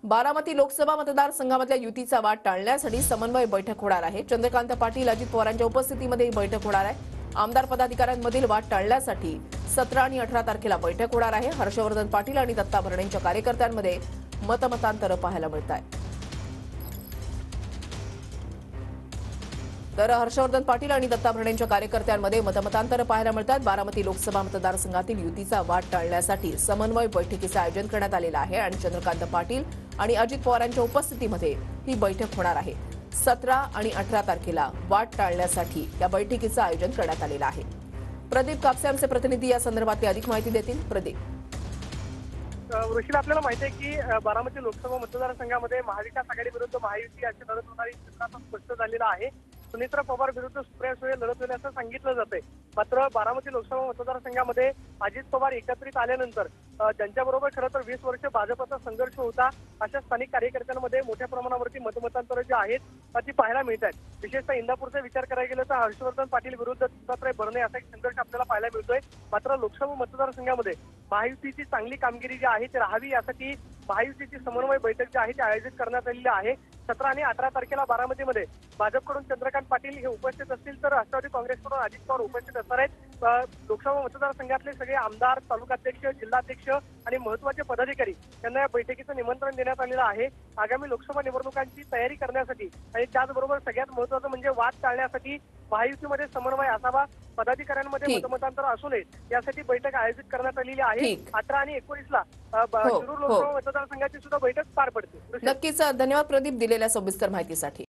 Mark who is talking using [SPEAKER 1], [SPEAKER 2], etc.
[SPEAKER 1] बारामती लोकसभा मतदारसंघामधल्या युतीचा वाद टाळण्यासाठी समन्वय बैठक होणार आहे। चंद्रकांत पाटील, अजित पवारांच्या उपस्थितीमध्ये ही बैठक होणार आहे। आमदार पदाधिकाऱ्यांमधील वाद टाळण्यासाठी 17 आणि 18 तारखेला बैठक होणार आहे। हर्षवर्धन पाटील आणि दत्ता भरणेंच्या कार्यकर्त्यांमध्ये मतमतांतर पाहायला मिळत आहे। तर हर्षवर्धन पाटील आणि दत्ता भरणेंच्या कार्यकर्त्यांमध्ये मतमतांतर पाहायला मिळतात। बारामती लोकसभा मतदारसंघातील युतीचा वाद टाळण्यासाठी समन्वय बैठकीचे आयोजन करण्यात आलेलं आहे आणि चंद्रकांत पाटील आणि अजित पवारांच्या उपस्थितीमध्ये ही बैठक होणार आहे। 17 आणि 18 तारखेला वाद टाळण्यासाठी या बैठकीचं आयोजन करण्यात आलेलं आहे। प्रदीप कापसे आमचे प्रतिनिधी या संदर्भातली अधिक माहिती देतील। प्रदीप,
[SPEAKER 2] वृषीला आपल्याला माहिती आहे की बारामती लोकसभा मतदारसंघामध्ये महाविकास आघाडी विरुद्ध महायुती अशी लढत होणारी चित्र आता स्पष्ट झालेलं आहे। सुनेत्रा पवार विरुद्ध सुप्रिया सुळे लढत होईल असं सांगितलं जातंय। मात्र बारामती लोकसभा मतदारसंघामध्ये अजित पवार एकत्रित आल्यानंतर त्यांच्याबरोबर खरं तर 20 वर्ष भाजपचा संघर्ष होता अशा स्थानिक कार्यकर्त्यांमध्ये मोठ्या प्रमाणावरती मतमतांतर जे आहेत ती पाहायला मिळत आहेत। विशेषतः इंदापूरचा विचार करायला गेलं तर हर्षवर्धन पाटील विरुद्ध दत्तात्रय भरणे असा एक संघर्ष आपल्याला पाहायला मिळतोय। मात्र लोकसभा मतदारसंघामध्ये महायुतीची चांगली कामगिरी जी आहे ती राहावी यासाठी महायुतीची समन्वय बैठक जी आहे ती आयोजित करण्यात आलेली आहे। 17 आणि 18 तारखेला बारामतीमध्ये भाजपकडून चंद्रकांत पाटील हे उपस्थित असतील तर राष्ट्रवादी काँग्रेसकडून अजित पवार उपस्थित असणार आहेत। लोकसभा मतदारसंघातले सगळे आमदार, तालुकाध्यक्ष, जिल्हाध्यक्ष आणि महत्त्वाचे पदाधिकारी यांना या बैठकीचं निमंत्रण देण्यात आलेलं आहे। आगामी लोकसभा निवडणुकांची तयारी करण्यासाठी आणि त्याचबरोबर सगळ्यात महत्त्वाचं म्हणजे वाद टाळण्यासाठी महायुतीमध्ये समन्वय असावा, पदाधिकाऱ्यांमध्ये मतमतांतर असू नये यासाठी बैठक आयोजित करण्यात आलेली आहे। 18 आणि 19 ला शिरूर लोकसभा मतदारसंघाची सुद्धा बैठक पार पडते।
[SPEAKER 1] नक्कीच धन्यवाद प्रदीप दिलेल्या सविस्तर माहितीसाठी।